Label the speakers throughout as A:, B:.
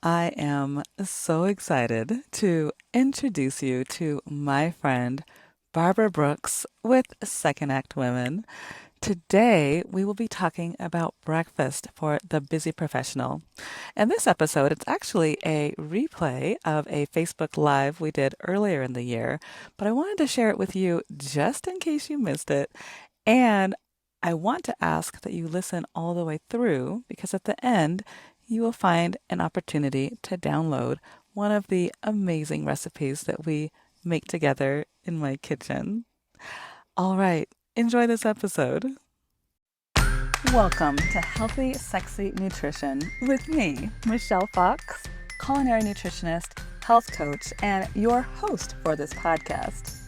A: I am so excited to introduce you to my friend Barbara Brooks with Second Act Women. Today, we will be talking about breakfast for the busy professional. In this episode, it's actually a replay of a Facebook Live we did earlier in the year, but I wanted to share it with you just in case you missed it. And I want to ask that you listen all the way through because at the end, you will find an opportunity to download one of the amazing recipes that we make together in my kitchen. All right, enjoy this episode. Welcome to Healthy, Sexy Nutrition with me, Michelle Fox, culinary nutritionist, health coach, and your host for this podcast.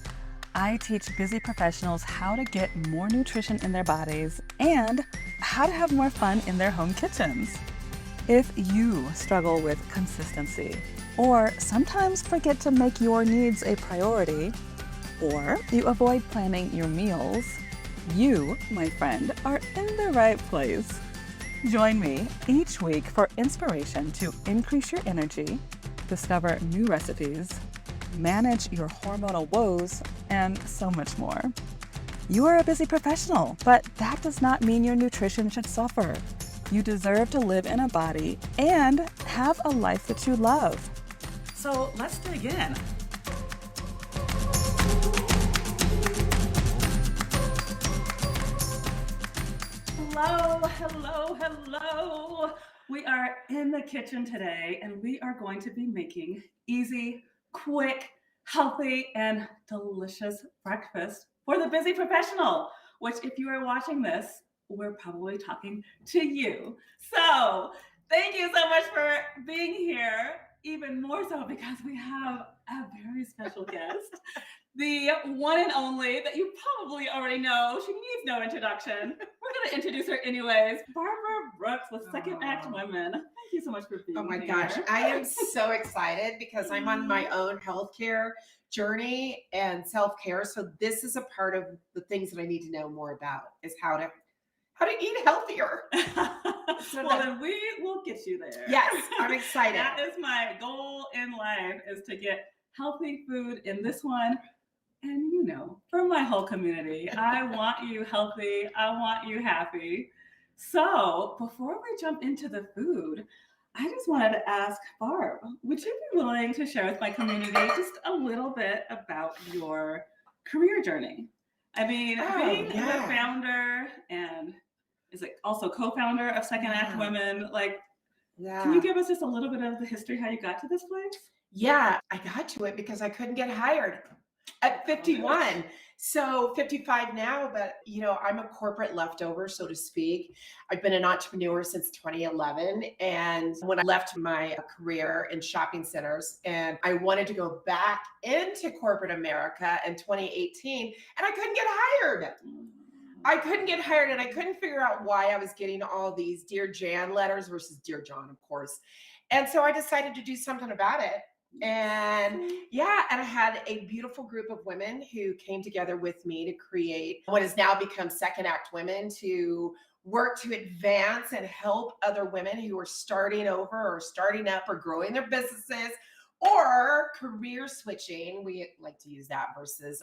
A: I teach busy professionals how to get more nutrition in their bodies and how to have more fun in their home kitchens. If you struggle with consistency, or sometimes forget to make your needs a priority, or you avoid planning your meals, you, my friend, are in the right place. Join me each week for inspiration to increase your energy, discover new recipes, manage your hormonal woes, and so much more. You are a busy professional, but that does not mean your nutrition should suffer. You deserve to live in a body and have a life that you love. So let's dig in. Hello. We are in the kitchen today and we are going to be making easy, quick, healthy, and delicious breakfast for the busy professional, which if you are watching this, we're probably talking to you. So thank you so much for being here, even more so because we have a very special guest. The one and only that you probably already know. She needs no introduction. We're going to introduce her anyways. Barbara Brooks with Second Act Women. Thank you so much for being here.
B: Oh my gosh, I am so excited because I'm on my own healthcare journey and self-care. So this is a part of the things that I need to know more about is how to eat healthier.
A: Then we will get you there.
B: Yes, I'm excited.
A: That is my goal in life, is to get healthy food in this one. And for my whole community, I want you healthy. I want you happy. So before we jump into the food, I just wanted to ask Barb, would you be willing to share with my community just a little bit about your career journey? I mean, being the founder and is it also co-founder of Second Act Women, can you give us just a little bit of the history, how you got to this place?
B: Yeah, I got to it because I couldn't get hired at 51. So 55 now, but I'm a corporate leftover, so to speak. I've been an entrepreneur since 2011. And when I left my career in shopping centers and I wanted to go back into corporate America in 2018, and I couldn't get hired. And I couldn't figure out why I was getting all these Dear Jan letters versus Dear John, of course. And so I decided to do something about it. And I had a beautiful group of women who came together with me to create what has now become Second Act Women, to work to advance and help other women who are starting over or starting up or growing their businesses or career switching. We like to use that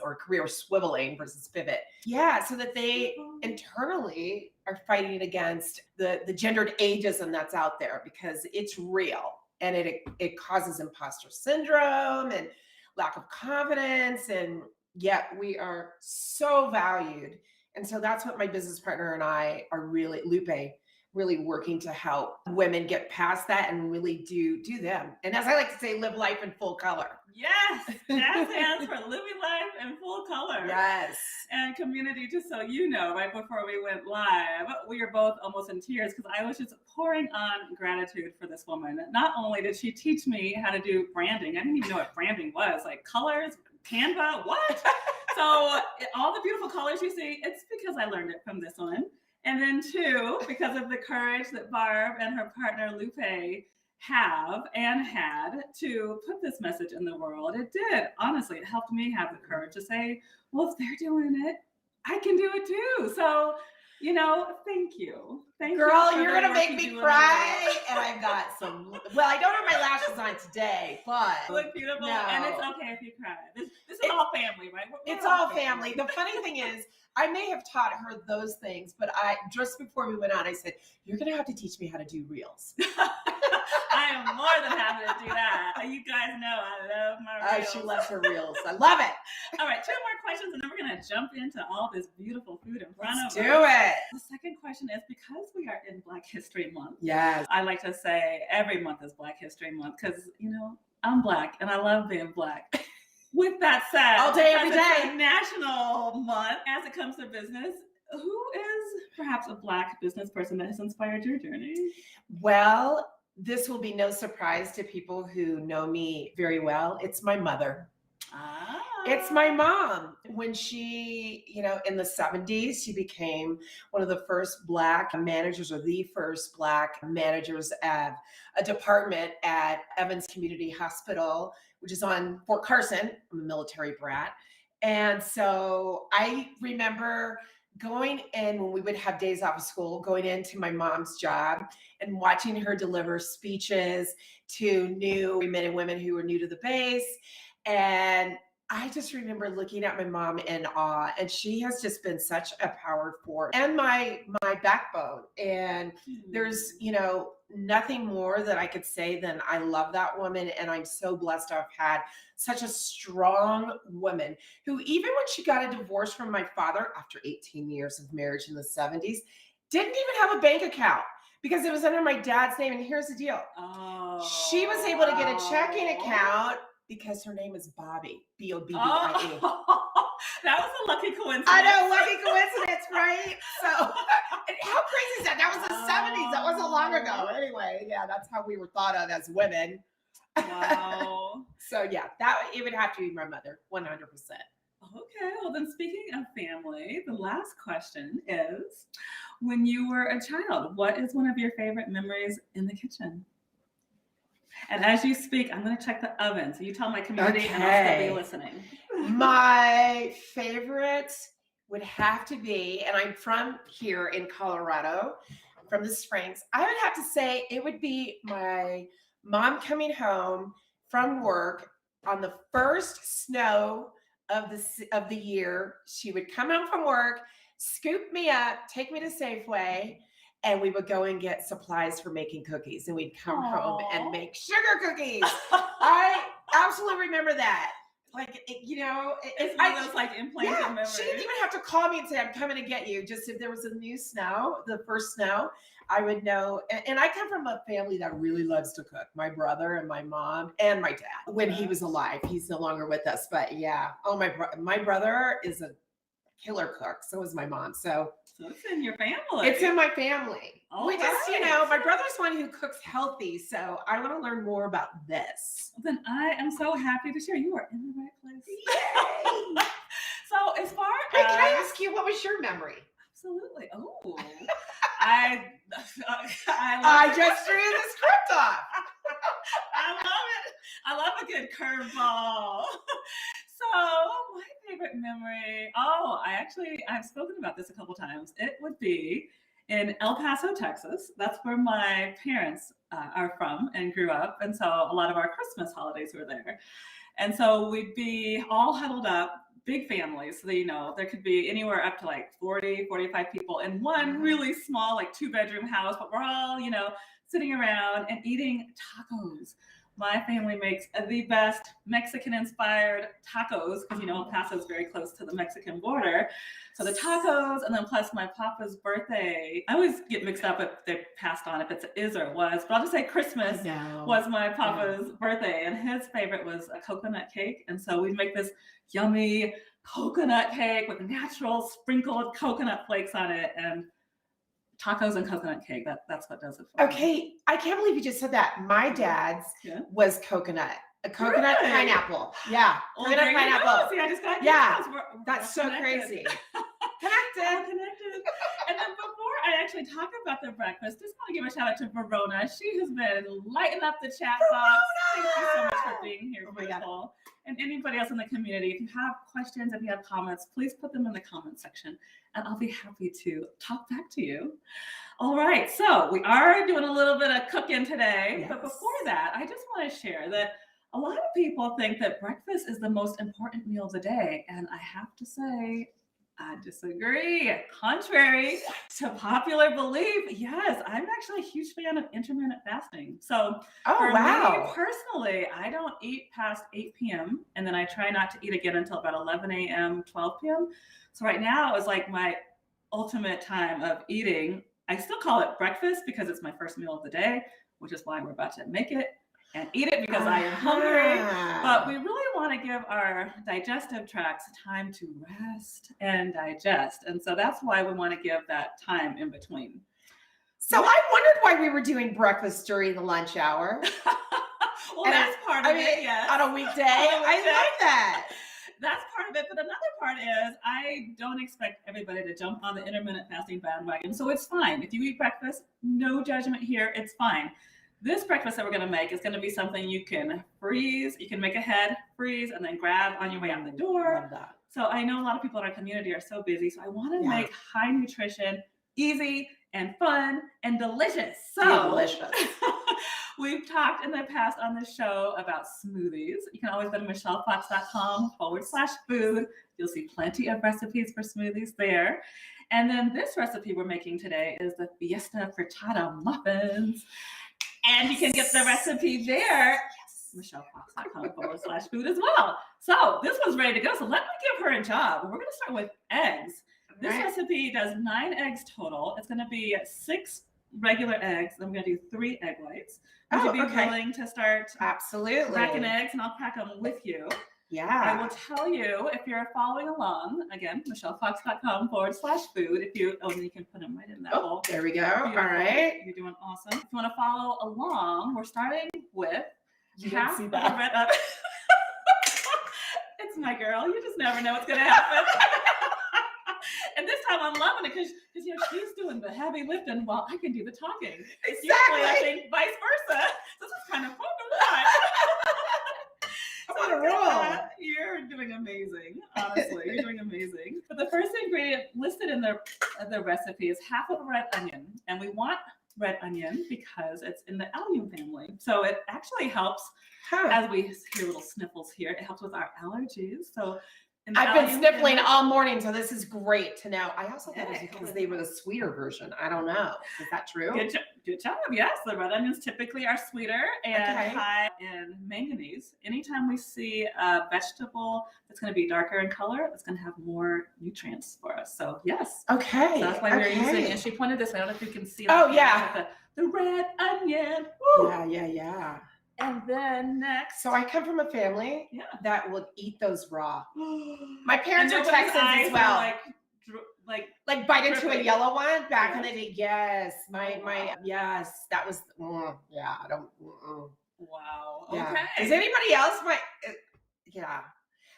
B: or career swiveling versus pivot. Yeah, so that they internally are fighting against the gendered ageism that's out there, because it's real. And it causes imposter syndrome and lack of confidence. And yet we are so valued. And so that's what my business partner and I are Lupe, really working to help women get past that and really do them. And as I like to say, live life in full color.
A: Yes, jazz hands for living life in full color.
B: Yes.
A: And community, just so you know, right before we went live, we were both almost in tears because I was just pouring on gratitude for this woman. Not only did she teach me how to do branding, I didn't even know what branding was, like colors, Canva, what? So all the beautiful colors you see, it's because I learned it from this one. And then two, because of the courage that Barb and her partner Lupe have and had to put this message in the world. It did. Honestly, it helped me have the courage to say, well, if they're doing it, I can do it too. So, thank you.
B: Girl, you're going to make me cry. And I've got I don't have my on today, but
C: You look beautiful, and it's okay if you cry. This is all family, right?
B: It's all family. The funny thing is, I may have taught her those things, but just before we went on, I said, "You're going to have to teach me how to do reels."
C: I am more than happy to do that. You guys know I love my reels.
B: She loves her reels. I love it.
C: All right, 2 more questions, and then we're going to jump into all this beautiful food in front of us.
B: Let's do it.
C: The second question is, because we are in Black History Month.
B: Yes.
C: I like to say every month is Black History Month because, I'm Black and I love being Black. With that said,
B: all day, every day,
C: it's a national month as it comes to business. Who is perhaps a Black business person that has inspired your journey?
B: Well, this will be no surprise to people who know me very well. It's my mother. It's my mom. When she, in the 70s, she became one of the first Black managers, or the first Black managers at a department at Evans Community Hospital, which is on Fort Carson. I'm a military brat. And so I remember going in when we would have days off of school, going into my mom's job and watching her deliver speeches to new men and women who were new to the base. And I just remember looking at my mom in awe, and she has just been such a power force and my backbone. And there's, nothing more that I could say than I love that woman. And I'm so blessed to have had such a strong woman who, even when she got a divorce from my father after 18 years of marriage in the 70s, didn't even have a bank account because it was under my dad's name. And here's the deal. She was able to get a checking account because her name is Bobby, Bobbie.
C: That was a lucky coincidence.
B: I know, lucky coincidence, right? So how crazy is that? That was the 70s. That wasn't long ago. Anyway, yeah, that's how we were thought of as women.
C: Wow.
B: So yeah, it would have to be my mother, 100%.
C: Okay, well then, speaking of family, the last question is, when you were a child, what is one of your favorite memories in the kitchen? And as you speak, I'm going to check the oven. So you tell my community and I'll still be listening.
B: My favorite would have to be, and I'm from here in Colorado, from the Springs, I would have to say it would be my mom coming home from work on the first snow of the year. She would come home from work, scoop me up, take me to Safeway, and we would go and get supplies for making cookies, and we'd come home and make sugar cookies. I absolutely remember that. Like,
C: it's one of those like implanted memories.
B: She didn't even have to call me and say, "I'm coming to get you." Just if there was a new snow, the first snow, I would know. And I come from a family that really loves to cook. My brother and my mom and my dad, when he was alive. He's no longer with us, but yeah. Oh, my brother is a killer cook. So is my mom. So
C: it's in your family.
B: It's in my family.
C: We
B: just, my brother's one who cooks healthy. So I want to learn more about this.
C: Then I am so happy to share. You are in the right place.
B: Yay!
C: So as far
B: as... Can I ask you, what was your memory?
C: Absolutely. Oh, I
B: just threw the script off.
C: I love it. I love a good curveball. So my favorite memory, I've spoken about this a couple times. It would be in El Paso, Texas. That's where my parents are from and grew up. And so a lot of our Christmas holidays were there. And so we'd be all huddled up, big families. So, there could be anywhere up to like 40, 45 people in one really small, like 2-bedroom house. But we're all, sitting around and eating tacos. My family makes the best Mexican-inspired tacos because, El Paso is very close to the Mexican border. So the tacos, and then plus my papa's birthday. I always get mixed up if they passed on, if it's is or was. But I'll just say Christmas was my papa's birthday, and his favorite was a coconut cake. And so we'd make this yummy coconut cake with natural sprinkled coconut flakes on it, and tacos and coconut cake. That's what does it for me.
B: Okay, I can't believe you just said that. My dad's was coconut. A coconut
C: Really?
B: pineapple. Yeah.
C: Oh,
B: Coconut
C: there you go.
B: pineapple.
C: See, I just got
B: Yeah,
C: goosebumps. We're
B: That's so
C: connected.
B: crazy.
C: All
B: Connected.
C: connected. And then before I actually talk about the breakfast, just want to give a shout out to Verona. She has been lighting up the chat box. Thank you so much for being here,
B: Oh my God.
C: beautiful. And anybody else in the community, if you have questions, if you have comments, please put them in the comment section, and I'll be happy to talk back to you. All right, so we are doing a little bit of cooking today,
B: Yes.
C: but before that, I just want to share that a lot of people think that breakfast is the most important meal of the day, and I have to say, I disagree. Contrary to popular belief, yes, I'm actually a huge fan of intermittent fasting. So
B: Oh,
C: for
B: wow.
C: me personally, I don't eat past 8 p.m. and then I try not to eat again until about 11 a.m., 12 p.m. So right now is like my ultimate time of eating. I still call it breakfast because it's my first meal of the day, which is why we're about to make it and eat it because I am hungry. But we really want to give our digestive tracts time to rest and digest. And so that's why we want to give that time in between.
B: So I wondered why we were doing breakfast during the lunch hour.
C: Well,
B: And
C: that's part of it, yes.
B: On a weekday.
C: On a
B: I
C: weekday.
B: love that.
C: That's part of it. But another part is I don't expect everybody to jump on the intermittent fasting bandwagon. So it's fine. If you eat breakfast, no judgment here. It's fine. This breakfast that we're going to make is going to be something you can freeze. You can make ahead, freeze, and then grab on your way out the door.
B: Love that.
C: So I know a lot of people in our community are so busy. So I want to make high nutrition easy and fun and delicious. So
B: delicious.
C: We've talked in the past on the show about smoothies. You can always go to michellefox.com/food. You'll see plenty of recipes for smoothies there. And then this recipe we're making today is the Fiesta Frittata muffins. And you can get the recipe there, michellefox.com/food as well. So this one's ready to go. So let me give her a job. We're going to start with eggs. This recipe does 9 eggs total. It's going to be 6 regular eggs. I'm going to do 3 egg whites. Would you be willing to start cracking eggs, and I'll crack them with you?
B: Yeah.
C: I will tell you if you're following along. Again, michellefox.com/food. If you, and you can put them right in that bowl.
B: There we go.
C: Beautiful.
B: All right.
C: You're doing awesome. If you want to follow along, we're starting with half
B: see
C: of
B: that.
C: the red. It's my girl. You just never know what's going to happen. And this time I'm loving it because she's doing the heavy lifting while I can do the talking.
B: Exactly.
C: Usually I think vice versa. This is kind of fun to watch.
B: I'm on a roll.
C: You're doing amazing. Honestly, you're doing amazing. But the first ingredient listed in the recipe is half of a red onion, and we want red onion because it's in the allium family. So it actually helps. As we hear little sniffles here, it helps with our allergies. So
B: I've been sniffling all morning, so this is great to know. I also thought it was because they were the sweeter version. I don't know. Is that true?
C: Good job. Yes, the red onions typically are sweeter and high in manganese. Anytime we see a vegetable that's going to be darker in color, it's going to have more nutrients for us. So yes.
B: Okay.
C: So that's why we're using, and she pointed this way. I don't know if you can see.
B: Oh, yeah.
C: The red onion.
B: Woo. Yeah.
C: And then next.
B: So I come from a family that will eat those raw. My parents are Texans as well. Like bite into a yellow one back in the day. Yes. Yes. That was, I don't.
C: Wow.
B: Yeah.
C: Okay.
B: Is anybody else? Yeah.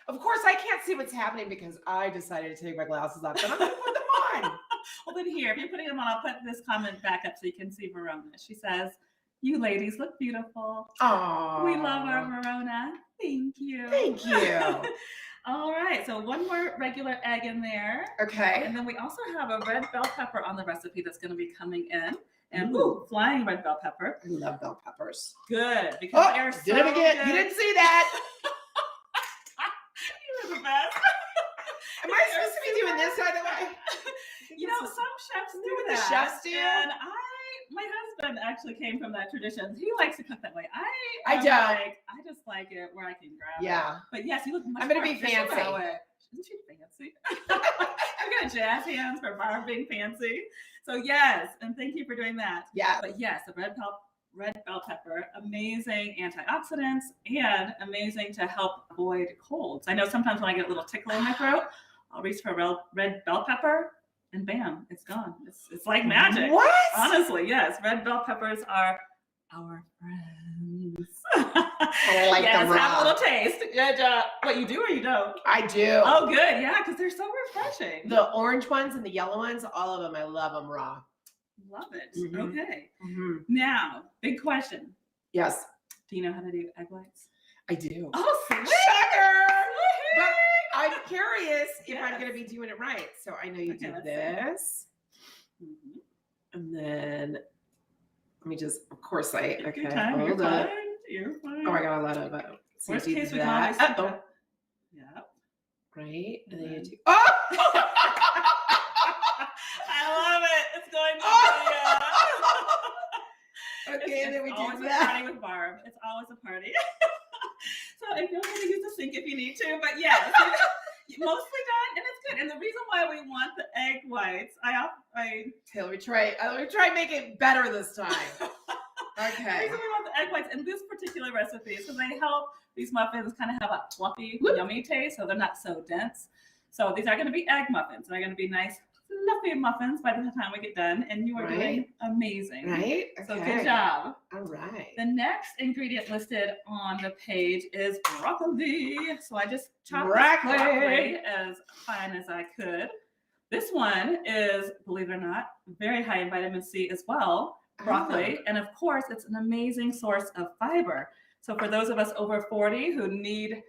B: Of course, I can't see what's happening because I decided to take my glasses off, but I'm going to put them on.
C: Well, then here, if you're putting them on, I'll put this comment back up so you can see Verona. She says, "You ladies look beautiful.
B: Oh,
C: we love our Verona. Thank you."
B: Thank you.
C: All right, so 1 more regular egg in there.
B: Okay.
C: And then we also have a red bell pepper on the recipe that's going to be coming in. And flying red bell pepper.
B: I love bell peppers.
C: Good, because they're so
B: did it again.
C: good.
B: You didn't see that.
C: You're the best.
B: Am I supposed to be doing this, by the way?
C: Some chefs do
B: what
C: that.
B: The chefs do.
C: And my husband actually came from that tradition. He likes to cook that way. I don't. I just like it where I can grab it. But yes, you look much
B: I'm gonna
C: more
B: be fancy.
C: that way. Isn't she fancy? I've got jazz hands for Barb being fancy. So yes, and thank you for doing that.
B: Yeah.
C: But yes, the red bell pepper, amazing antioxidants and amazing to help avoid colds. I know sometimes when I get a little tickle in my throat, I'll reach for red bell pepper and bam, it's gone. It's like magic.
B: What?
C: Honestly, yes. Red bell peppers are our friends.
B: I like
C: yes,
B: them raw.
C: have a little taste. And, what, you do or you don't?
B: I do.
C: Oh, good. Yeah, because they're so refreshing.
B: The orange ones and the yellow ones, all of them, I love them raw.
C: Love it.
B: Mhm.
C: Okay.
B: Mm-hmm.
C: Now, big question.
B: Yes,
C: Do you know how to do egg whites?
B: I do.
C: Oh, sweet.
B: Sugar! But
C: Woohoo!
B: I'm curious if I'm
C: Yes.
B: going to be doing it right. So I know you
C: Okay,
B: do
C: let's see.
B: this.
C: Mhm.
B: And then let me just, of course,
C: Take
B: okay,
C: your time. You're
B: hold up.
C: fine. You're fine.
B: Oh, I got a lot of so
C: Worst
B: you do
C: case, we can
B: that.
C: always skip
B: Uh-oh.
C: that. Yeah.
B: Right? And then you
C: Mhm.
B: do, oh!
C: I love it. It's going to be
B: Okay, and then we
C: always
B: do
C: a
B: that.
C: party with Barb. It's always a party. So I feel like to use the sink if you need to, but yes, mostly done, and it's good. And the reason why we want the egg whites,
B: Okay, let me try and make it better this time.
C: the
B: Okay.
C: reason we want the egg whites in this particular recipe is because they help these muffins kind of have a fluffy,
B: Whoop.
C: yummy taste, so they're not so dense. So these are going to be egg muffins, and they're going to be nice, fluffy muffins by the time we get done, and you are doing amazing.
B: Right?
C: So
B: Okay.
C: good job.
B: All right.
C: The next ingredient listed on the page is broccoli. So I just chopped
B: Broccoli.
C: this broccoli as fine as I could. This one is, believe it or not, very high in vitamin C as well, broccoli. And of course, it's an amazing source of fiber. So for those of us over 40 who need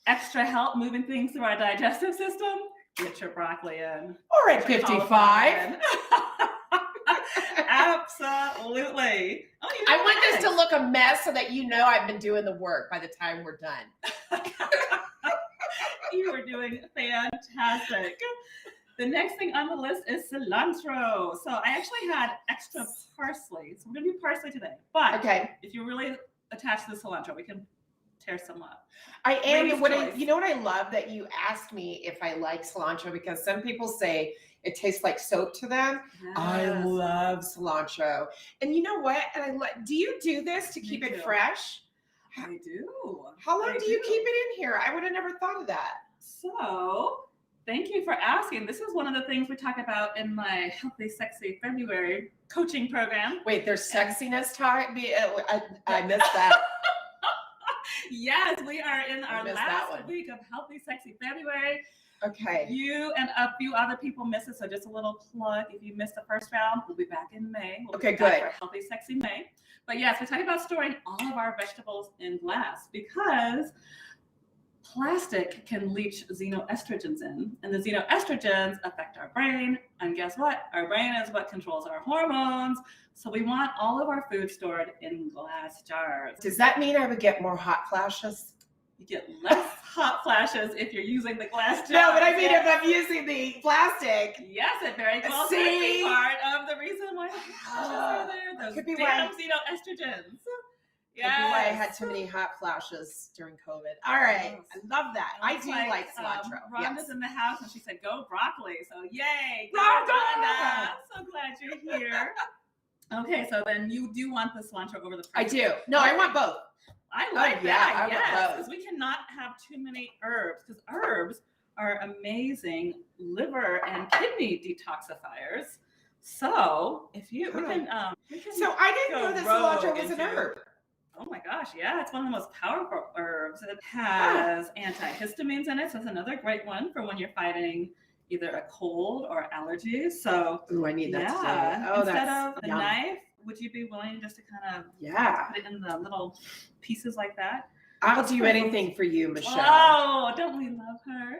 C: extra help moving things through our digestive system, get your broccoli in.
B: Or at 55.
C: Absolutely. Oh, you
B: I
C: know
B: want this
C: nice.
B: to look a mess so that you know I've been doing the work by the time we're done.
C: You are doing fantastic. The next thing on the list is cilantro. So I actually had extra parsley. So we're going to do parsley today. But
B: Okay.
C: if you're really attached to the cilantro, we can tear some up.
B: I am.
C: Ladies' choice.
B: You know what I love that you asked me if I like cilantro, because some people say it tastes like soap to them. I
C: Yes.
B: love cilantro. And you know what? And do you do this to
C: Me
B: keep it
C: too.
B: fresh?
C: I do.
B: How long
C: I
B: do you
C: do.
B: keep it in here? I would have never thought of that.
C: So thank you for asking. This is one of the things we talk about in my Healthy Sexy February coaching program.
B: Wait, there's sexiness talk? I missed that.
C: Yes, we are in our
B: missed that
C: last
B: one.
C: week of Healthy Sexy February.
B: Okay.
C: You and a few other people missed it, so just a little plug. If you missed the first round, we'll be back in May. We'll
B: Okay,
C: be back
B: good.
C: for Healthy Sexy May. But yes, we're talking about storing all of our vegetables in glass because plastic can leach xenoestrogens in, and the xenoestrogens affect our brain. And guess what? Our brain is what controls our hormones. So we want all of our food stored in glass jars.
B: Does that mean I would get more hot flashes?
C: You get less hot flashes if you're using the glass jar.
B: No, but I mean if I'm using the plastic.
C: Yes, it very well could
B: See?
C: be part of the reason why the flashes are there. Those
B: Could be
C: damn
B: why-
C: xenoestrogens.
B: Maybe why I had too many hot flashes during COVID. All right.
C: Yes.
B: I love that. I do like cilantro.
C: Rhonda's
B: Yes.
C: in the house and she said, go broccoli. So yay. Go
B: Rhonda!
C: Rhonda. So glad you're here. Okay, so then you do want the cilantro over the
B: I
C: first.
B: do. No, I want both.
C: I like
B: yeah,
C: that.
B: I want
C: Yes,
B: both.
C: because we cannot have too many herbs because herbs are amazing liver and kidney detoxifiers. So if you we can
B: So I didn't know that cilantro
C: rogue
B: was an
C: into-
B: herb.
C: Oh my gosh, yeah, it's one of the most powerful herbs. It has antihistamines in it, so it's another great one for when you're fighting either a cold or allergies. So
B: Ooh, I need that today.
C: yeah,
B: Oh,
C: instead
B: that's
C: of the
B: yum.
C: knife, would you be willing just to kind of
B: Yeah.
C: put it in the little pieces like that?
B: I'll do anything for you, Michelle.
C: Oh, don't we love her?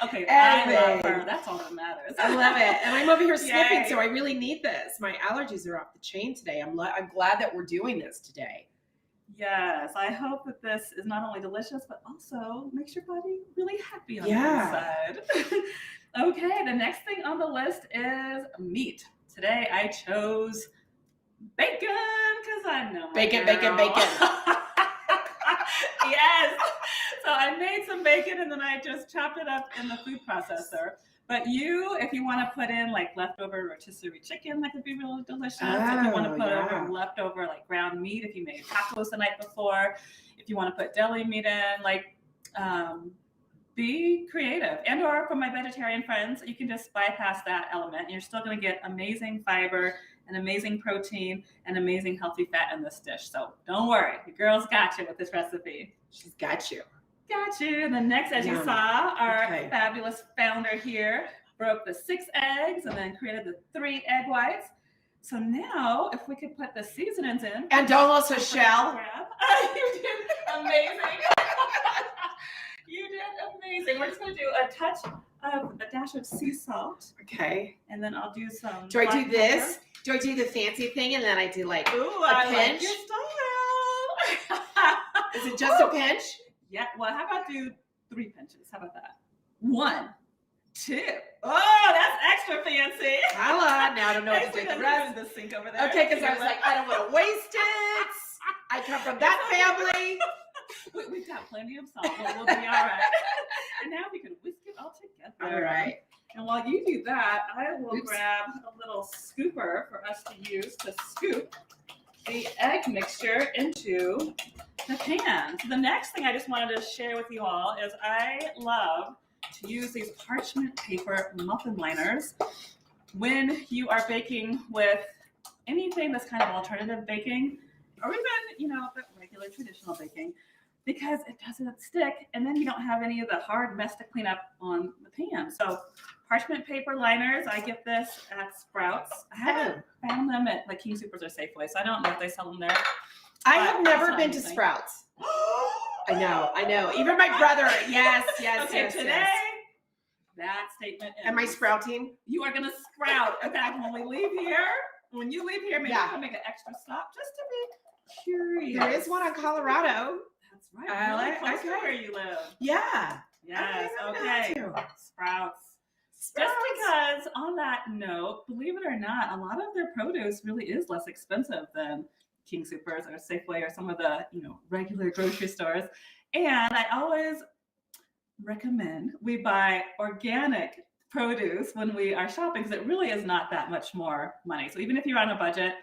C: Okay, I love her. That's all that matters.
B: I love it. And I'm over here sniffing,
C: Yay.
B: so I really need this. My allergies are off the chain today. I'm glad that we're doing this today.
C: Yes, I hope that this is not only delicious, but also makes your body really happy on
B: Yeah.
C: the inside. Okay, the next thing on the list is meat. Today I chose bacon because I know my
B: Bacon,
C: girl.
B: bacon.
C: Yes. So I made some bacon and then I just chopped it up in the food processor. But if you want to put in like leftover rotisserie chicken, that could be really delicious. If you want to
B: Oh,
C: put
B: yeah.
C: over leftover like ground meat, if you made tacos the night before, if you want to put deli meat in, be creative. And or for my vegetarian friends, you can just bypass that element and you're still going to get amazing fiber an amazing protein, and amazing healthy fat in this dish. So don't worry, the girls got you with this recipe.
B: She's got you.
C: Got you. And then next, as you
B: Yum.
C: saw, our
B: Okay.
C: fabulous founder here broke the 6 eggs and then created the 3 egg whites. So now, if we could put the seasonings in.
B: And don't also shell.
C: You did amazing. You did amazing. We're just going to do a touch of a dash of sea salt.
B: Okay.
C: And then I'll do some.
B: Do I do
C: black
B: this?
C: pepper.
B: Do I do the fancy thing and then I do like
C: Ooh,
B: a
C: I like
B: pinch?
C: your style.
B: Is it just a pinch?
C: Yeah. Well, how about do 3 pinches? How about that? 1, 2. Oh, that's extra fancy.
B: Voila. Now I don't know what to do with the rest.
C: The sink over there.
B: Okay, because I was like, I don't want to waste it. I come from that family.
C: We've got plenty of salt, but we'll be all right. And now we can whisk it all together.
B: All right.
C: And while you do that, I will
B: Oops.
C: grab a little scooper for us to use to scoop the egg mixture into the pan. So the next thing I just wanted to share with you all is I love to use these parchment paper muffin liners when you are baking with anything that's kind of alternative baking, or even, the regular traditional baking, because it doesn't stick, and then you don't have any of the hard mess to clean up on the pan. So parchment paper liners, I get this at Sprouts. I haven't found them at like King Supers or Safeway, so I don't know if they sell them there.
B: I have never
C: That's
B: been to
C: amazing.
B: Sprouts. I know. Even my brother. Yes.
C: Okay,
B: yes,
C: today,
B: yes.
C: that statement is.
B: Am I sprouting?
C: You are going to sprout. In fact, when you leave here, maybe
B: Yeah.
C: we'll make an extra stop just to be curious.
B: There is one on Colorado.
C: That's right.
B: I
C: Really
B: like-
C: close to
B: okay.
C: where you live.
B: Yeah.
C: Yes.
B: I know
C: Okay.
B: that
C: Sprouts. Just
B: Sprouts.
C: because, on that note, believe it or not, a lot of their produce really is less expensive than King Supers or Safeway or some of the regular grocery stores. And I always recommend we buy organic produce when we are shopping, because it really is not that much more money. So even if you're on a budget,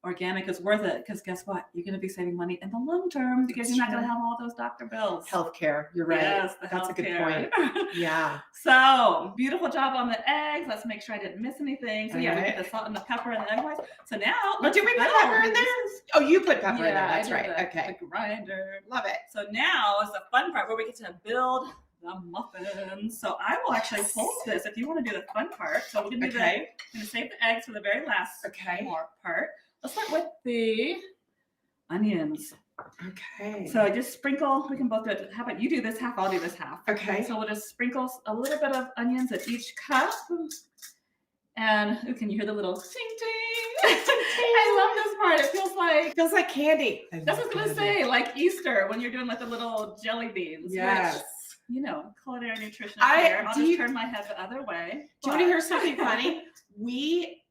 C: organic is worth it, because guess what? You're going to be saving money in the long term because
B: That's
C: you're not going
B: true.
C: to have all those doctor bills.
B: Healthcare. You're right.
C: Yes, the
B: That's a good
C: healthcare.
B: point. Yeah.
C: So beautiful job on the eggs. Let's make sure I didn't miss anything. So yeah, we
B: Alright.
C: put the salt and the pepper and the egg whites. So now,
B: Oh, did we put pepper in there? Oh, you put pepper in there.
C: Yeah,
B: That's
C: I did
B: right.
C: the-
B: Okay.
C: The grinder.
B: Love it.
C: So now is the fun part where we get to build the muffins. So I will actually hold this if you want to do the fun part. So we're gonna do
B: Okay.
C: I'm gonna save the eggs for the very last
B: Okay.
C: part. Let's start with the onions.
B: Okay.
C: So just sprinkle. We can both do it. How about you do this half? I'll do this half.
B: Okay.
C: So we'll just sprinkle a little bit of onions at each cup. And can you hear the little ting ting? I love this part. It feels like
B: candy.
C: that's what I was gonna say, like Easter when you're doing like the little jelly beans.
B: Yes.
C: Which, culinary nutritionist
B: I-
C: here. I'll
B: do
C: just
B: you-
C: turn my head the other way.
B: Do you want to hear something funny?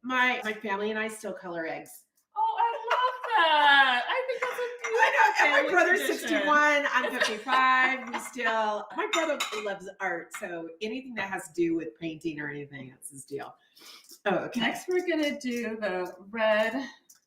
B: My family and I still color eggs.
C: Oh, I love that. I think that's a beautiful
B: I know. And my
C: family
B: brother's
C: tradition.
B: 61. I'm 55. My brother loves art. So anything that has to do with painting or anything, that's his deal. Oh, okay.
C: Next, we're gonna do the red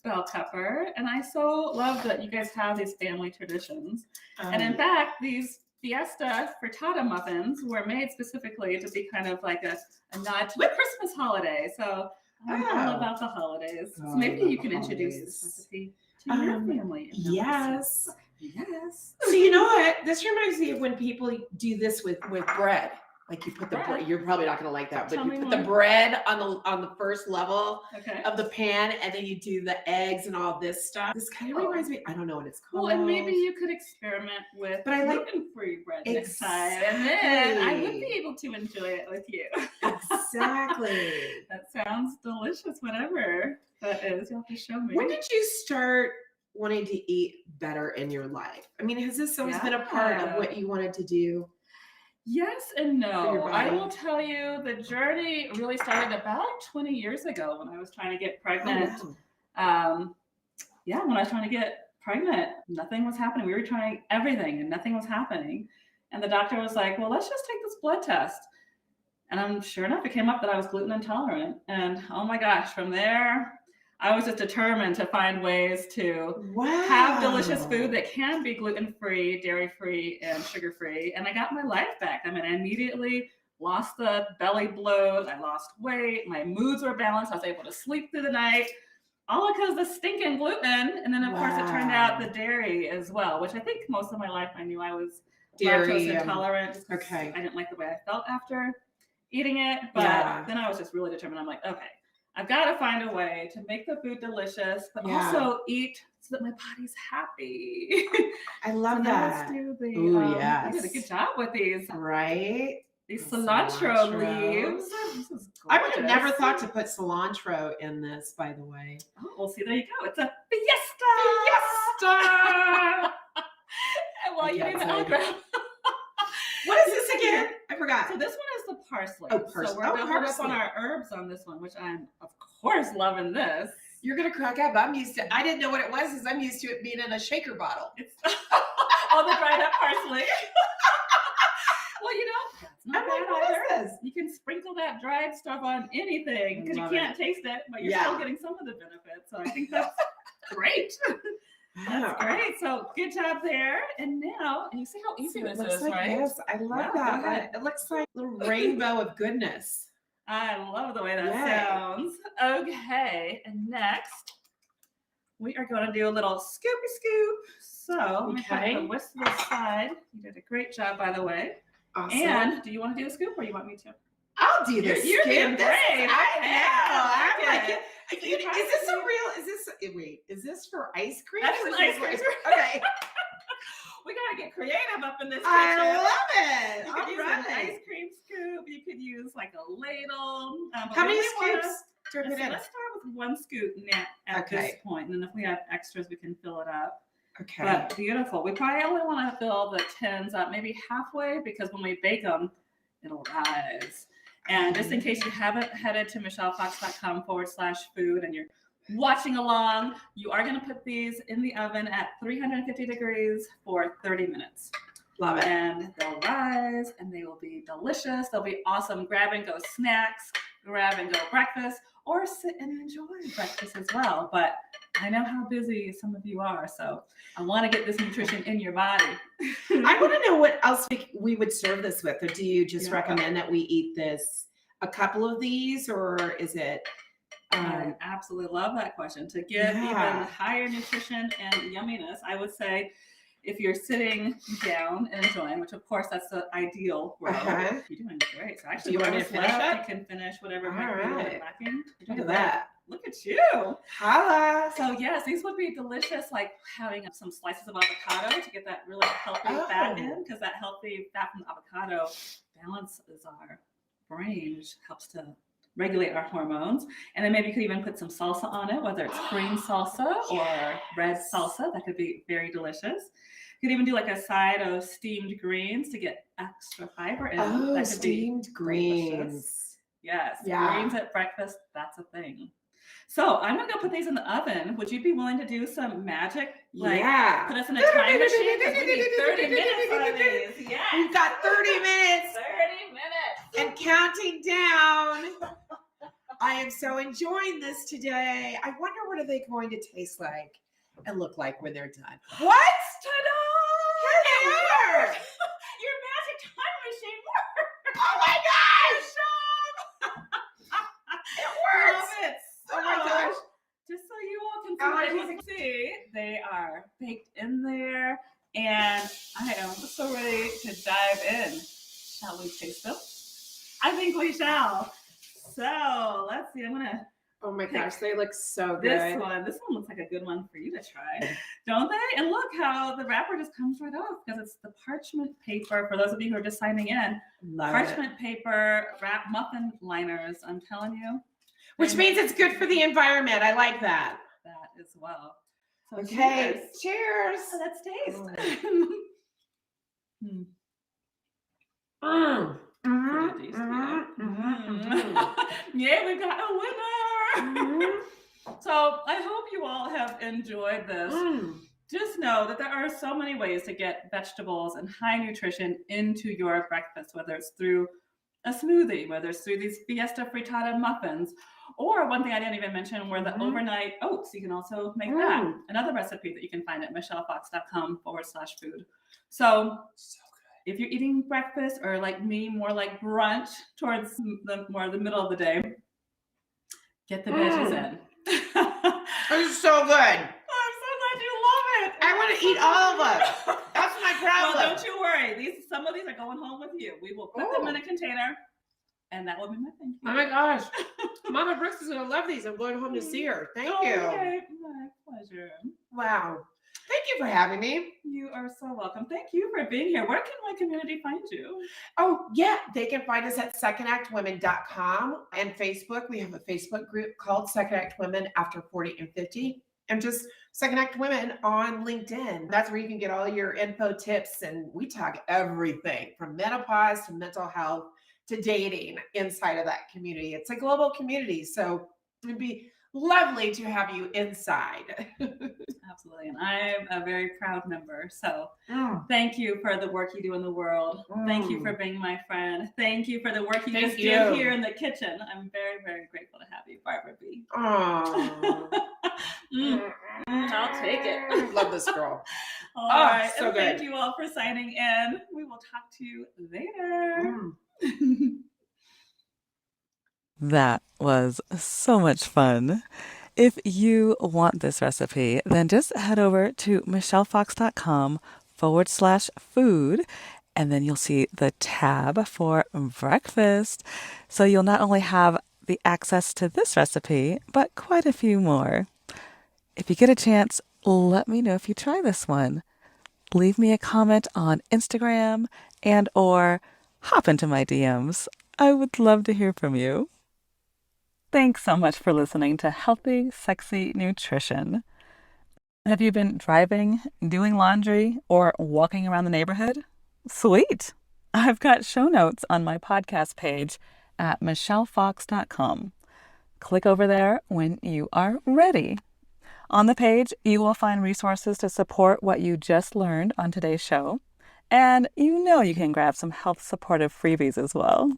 C: bell pepper, and I so love that you guys have these family traditions. And in fact, these Fiesta frittata muffins were made specifically to be kind of like a nod to the Christmas holiday. So I'm all
B: Oh.
C: about the holidays.
B: Oh,
C: So maybe
B: I love
C: you can
B: the
C: introduce
B: holidays.
C: this recipe to your family. and your
B: Yes.
C: listeners. Yes.
B: So you know what? This reminds me of when people do this with bread. Like you put the bread.
C: Bread?
B: You're probably not going to like that, but
C: Tell
B: you
C: me
B: put the
C: more.
B: bread on the first level
C: Okay.
B: of the pan, and then you do the eggs and all this stuff. This kind of
C: Oh.
B: reminds me. I don't know what it's called.
C: Well, and maybe you could experiment with
B: But I like-
C: gluten-free bread next time, and then I would be
B: Exactly.
C: able to enjoy it with you.
B: Exactly.
C: That sounds delicious, whatever that is. You'll have to show me.
B: When did you start wanting to eat better in your life? I mean, has this always been a part of
C: Yeah.
B: what you wanted to do?
C: Yes and
B: For your
C: no. I
B: body?
C: will tell you, the journey really started about 20 years ago when I was trying to get pregnant.
B: wow.
C: When I was trying to get pregnant, nothing was happening. We were trying everything and nothing was happening. And the doctor was like, well, let's just take this blood test. And sure enough, it came up that I was gluten intolerant. And oh my gosh, from there, I was just determined to find ways to
B: Wow.
C: have delicious food that can be gluten-free, dairy-free, and sugar-free. And I got my life back. I mean, I immediately lost the belly bloat. I lost weight. My moods were balanced. I was able to sleep through the night. all because the stinking gluten. And then, of course, it turned out the dairy as well, which I think most of my life I knew I was lactose intolerant.
B: Okay.
C: I didn't like the way I felt after eating it. But then I was just really determined. I'm like, okay, I've got to find a way to make the food delicious, but also eat so that my body's happy.
B: I love that.
C: Let's do the,
B: yes.
C: you did a good job with these.
B: Right?
C: These cilantro leaves. This is
B: I would have never thought to put cilantro in this, by the way.
C: Oh, well, see, there you go. It's a fiesta.
B: Fiesta!
C: And while you do the algorithm.
B: What is this again? I forgot.
C: So this one is the parsley.
B: Oh, parsley.
C: So we're going to up on our herbs on this one, which I'm, of course, loving this.
B: You're going to crack up. I'm used to, I didn't know what it was because I'm used to it being in a shaker bottle.
C: It's all the dried up parsley. Well, you know, that's not bad either. You can sprinkle that dried stuff on anything because you can't taste it, but you're still getting some of the benefits. So I think that's great. That's great. So good job there. And now, and you see how easy this is, right?
B: Yes, I love that. It looks like a little rainbow of goodness.
C: I love the way that sounds. Okay, and next we are going to do a little scoopy scoop. So I'm going to put the whisk to the side. You did a great job, by the way. Awesome. And do you want to do the scoop or you want me to?
B: I'll do the scoop.
C: You're doing great.
B: I like it. Is this a real, is this for ice cream?
C: That's an ice cream.
B: Okay.
C: We got to get creative up in this kitchen.
B: I love it.
C: You could use an ice cream scoop. You could use like a ladle.
B: How many scoops?
C: Let's start with one scoop at this point. And then if we have extras, we can fill it up.
B: Okay.
C: But beautiful. We probably only want to fill the tins up maybe halfway because when we bake them, it'll rise. And just in case you haven't headed to michellefox.com/food and you're watching along, you are going to put these in the oven at 350 degrees for 30 minutes.
B: Love it.
C: And they'll rise and they will be delicious. They'll be awesome grab and go snacks, grab and go breakfast, or sit and enjoy breakfast as well. But I know how busy some of you are, so I want to get this nutrition in your body.
B: I want to know what else we would serve this with, or do you just recommend that we eat this, a couple of these, or is it?
C: I absolutely love that question. To give even higher nutrition and yumminess, I would say if you're sitting down and enjoying, which of course that's the ideal row, you're doing great. So actually,
B: do you want me to finish it?
C: You can finish whatever might be lacking.
B: Look at that.
C: Look at you.
B: Holla.
C: So yes, these would be delicious, like having some slices of avocado to get that really healthy fat in, because that healthy fat from the avocado balances our brain, which helps to regulate our hormones. And then maybe you could even put some salsa on it, whether it's green salsa or red salsa. That could be very delicious. You could even do like a side of steamed greens to get extra fiber in.
B: Oh,
C: that could
B: steamed greens.
C: Delicious. Yes, greens at breakfast, that's a thing. So I'm gonna go put these in the oven. Would you be willing to do some magic? Like put us in a time machine? We need 30 minutes on these. Yes.
B: We've got 30 minutes.
C: 30 minutes.
B: And counting down. I am so enjoying this today. I wonder what are they going to taste like and look like when they're done. What?
C: Ta-da!
B: Here they are.
C: Your magic time machine works.
B: Oh my gosh! It works.
C: Love it.
B: Oh my gosh.
C: Just so you all can see, they are baked in there, and I am so ready to dive in. Shall we taste them? I think we shall. So let's see. I'm gonna.
B: Oh my gosh, they look so good.
C: This one looks like a good one for you to try, don't they? And look how the wrapper just comes right off because it's the parchment paper. For those of you who are just signing in, parchment paper wrap muffin liners. I'm telling you.
B: Which means it's good for the environment. I like that.
C: That as well. So
B: okay, cheers.
C: So let's taste. Yeah, we've got a winner. So I hope you all have enjoyed this. Just know that there are so many ways to get vegetables and high nutrition into your breakfast, whether it's through a smoothie, whether it's through these Fiesta Frittata muffins, or one thing I didn't even mention were the overnight oats. You can also make that. Another recipe that you can find at michellefox.com/food. So if you're eating breakfast, or like me, more like brunch towards the middle of the day, get the veggies in.
B: It's so good.
C: I'm so glad you love it.
B: I want to eat all of them. That's my problem.
C: Well, don't you worry. Some of these are going home with you. We will put them in a container, and that will be my thank you.
B: Oh my gosh. Mama Brooks is going to love these. I'm going home to see her. Thank you.
C: Okay. My pleasure.
B: Wow. Thank you for having me.
C: You are so welcome. Thank you for being here. Where can my community find you?
B: Oh, yeah. They can find us at secondactwomen.com and Facebook. We have a Facebook group called Second Act Women After 40 and 50. And just Second Act Women on LinkedIn. That's where you can get all your info, tips, and we talk everything from menopause to mental health to dating inside of that community. It's a global community, so it'd be lovely to have you inside.
C: Absolutely. And I'm a very proud member. So thank you for the work you do in the world. Thank you for being my friend. Thank you for the work you did here in the kitchen. I'm very, very grateful to have you, Barbara B.
B: Oh.
C: I'll take it.
B: Love this girl.
C: All right.
B: So
C: and
B: good.
C: Thank you all for signing in. We will talk to you later.
A: That was so much fun. If you want this recipe, then just head over to michellefox.com/food, and then you'll see the tab for breakfast. So you'll not only have the access to this recipe, but quite a few more. If you get a chance, let me know if you try this one. Leave me a comment on Instagram or hop into my DMs. I would love to hear from you. Thanks so much for listening to Healthy, Sexy Nutrition. Have you been driving, doing laundry, or walking around the neighborhood? Sweet! I've got show notes on my podcast page at michellefox.com. Click over there when you are ready. On the page, you will find resources to support what you just learned on today's show, and you can grab some health-supportive freebies as well.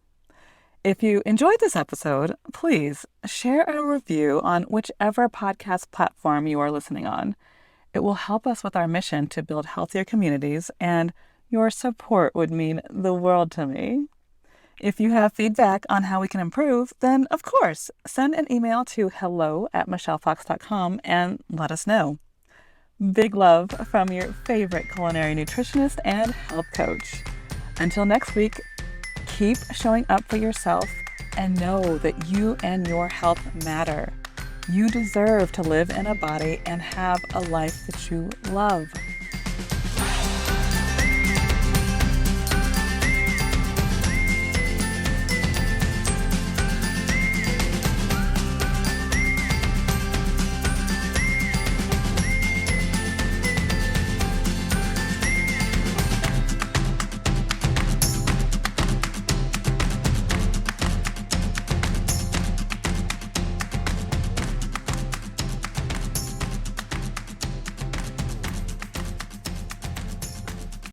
A: If you enjoyed this episode, please share a review on whichever podcast platform you are listening on. It will help us with our mission to build healthier communities, and your support would mean the world to me. If you have feedback on how we can improve, then of course, send an email to hello@michellefox.com and let us know. Big love from your favorite culinary nutritionist and health coach. Until next week, keep showing up for yourself and know that you and your health matter. You deserve to live in a body and have a life that you love.